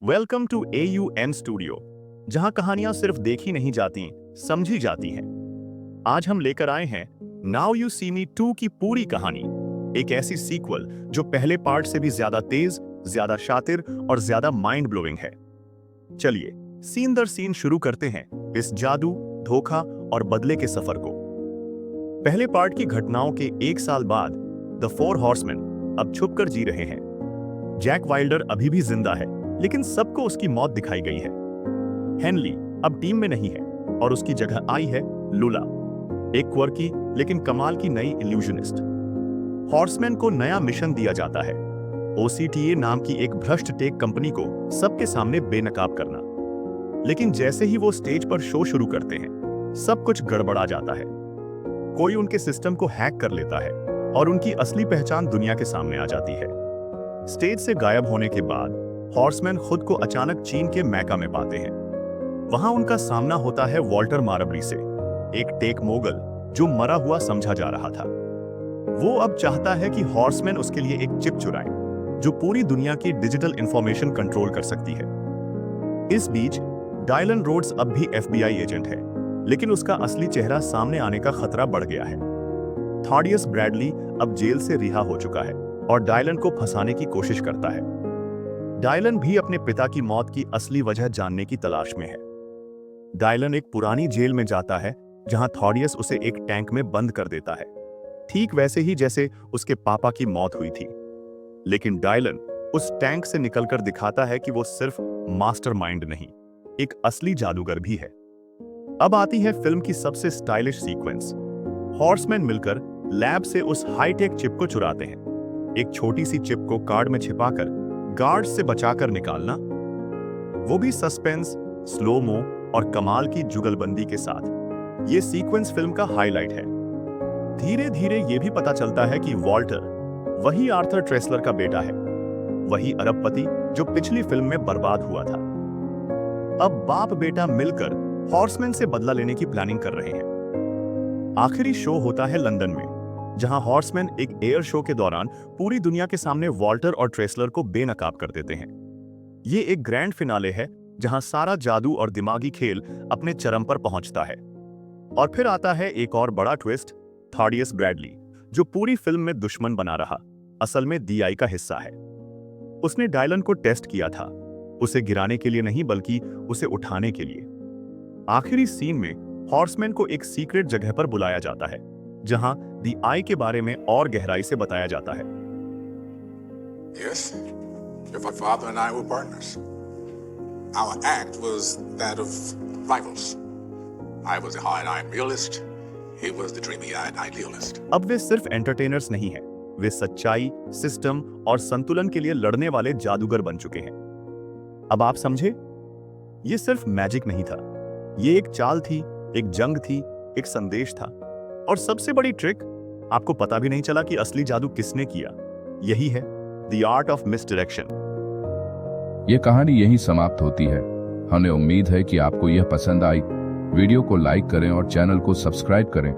Welcome to AUN studio, जहां कहानियां सिर्फ देखी नहीं जाती, समझी जाती हैं। आज हम लेकर आए हैं नाउ यू सी मी 2 की पूरी कहानी, एक ऐसी सीक्वल जो पहले पार्ट से भी ज्यादा तेज, ज्यादा शातिर और ज्यादा माइंड ब्लोइंग है। चलिए सीन दर सीन शुरू करते हैं इस जादू, धोखा और बदले के सफर को। पहले पार्ट की घटनाओं के 1 साल बाद द 4 हॉर्समैन अब छुपकर जी रहे हैं। जैक वाइल्डर अभी भी जिंदा है, लेकिन सबको उसकी मौत दिखाई गई है। हेनली अब टीम में नहीं है और उसकी जगह आई है लुला, एक क्वर्की लेकिन कमाल की नई इल्यूजनिस्ट। हॉर्समैन को नया मिशन दिया जाता है, OCTA नाम की एक भ्रष्ट टेक कंपनी को सबके सामने बेनकाब करना। लेकिन जैसे ही वो स्टेज पर शो शुरू करते हैं, सब कुछ गड़बड़ा जाता है। कोई उनके सिस्टम को हैक कर लेता है और उनकी असली पहचान दुनिया के सामने आ जाती है। स्टेज से गायब होने के बाद हॉर्समैन खुद को अचानक चीन के मैका में पाते हैं। वहां उनका सामना होता है वॉल्टर मारबरी से, एक टेक मोगल जो मरा हुआ समझा जा रहा था। वो अब चाहता है कि हॉर्समैन उसके लिए एक चिप चुराए जो पूरी दुनिया की डिजिटल इंफॉर्मेशन कंट्रोल कर सकती है। इस बीच डायलन रोड्स अब भी FBI एजेंट है, लेकिन उसका असली चेहरा सामने आने का खतरा बढ़ गया है। थॉडियस ब्रैडली अब जेल से रिहा हो चुका है और डायलन को फंसाने की कोशिश करता है। डायलन भी अपने पिता की मौत की असली वजह जानने की तलाश में है। डायलन एक पुरानी जेल में जाता है जहां थॉडियस उसे एक टैंक में बंद कर देता है, ठीक वैसे ही जैसे उसके पापा की मौत हुई थी। लेकिन डायलन उस टैंक से निकलकर दिखाता है कि वो सिर्फ मास्टरमाइंड नहीं, एक असली जादूगर भी है। अब आती है फिल्म की सबसे स्टाइलिश सीक्वेंस। हॉर्समैन मिलकर लैब से उस हाईटेक चिप को चुराते हैं। एक छोटी सी चिप को कार्ड में छिपाकर गार्ड्स से बचाकर निकालना, वो भी सस्पेंस, स्लो मो और कमाल की जुगलबंदी के साथ। ये सीक्वेंस फिल्म का हाईलाइट है। धीरे धीरे ये भी पता चलता है कि वॉल्टर वही आर्थर ट्रेसलर का बेटा है, वही अरबपति जो पिछली फिल्म में बर्बाद हुआ था। अब बाप बेटा मिलकर हॉर्समैन से बदला लेने की प्लानिंग कर रहे हैं। आखिरी शो होता है लंदन में, जहां हॉर्समैन एक एयर शो के दौरान पूरी दुनिया के सामने वॉल्टर और ट्रेसलर को बेनकाब कर देते हैं। ये एक ग्रैंड फिनाले है जहां सारा जादू और दिमागी खेल अपने चरम पर पहुंचता है। और फिर आता है एक और बड़ा ट्विस्ट। थॉडियस ब्रैडली, जो पूरी फिल्म में दुश्मन बना रहा, असल में DI का हिस्सा है। उसने डायलन को टेस्ट किया था, उसे गिराने के लिए नहीं बल्कि उसे उठाने के लिए। आखिरी सीन में हॉर्समैन को एक सीक्रेट जगह पर बुलाया जाता है, जहां DI के बारे में और गहराई से बताया जाता है। Yes, your father and I were partners. Our act was that of rivals. I was a hard-eyed realist. He was the dreamy-eyed idealist. अब वे सिर्फ एंटरटेनर्स नहीं हैं, वे सच्चाई, सिस्टम और संतुलन के लिए लड़ने वाले जादूगर बन चुके हैं। अब आप समझे? ये सिर्फ मैजिक नहीं था, ये एक चाल थी, एक जंग थी, एक संदेश था। और सबसे बड़ी ट्रिक, आपको पता भी नहीं चला कि असली जादू किसने किया। यही है द आर्ट ऑफ मिसडायरेक्शन। ये कहानी यहीं समाप्त होती है। हमें उम्मीद है कि आपको यह पसंद आई। वीडियो को लाइक करें और चैनल को सब्सक्राइब करें।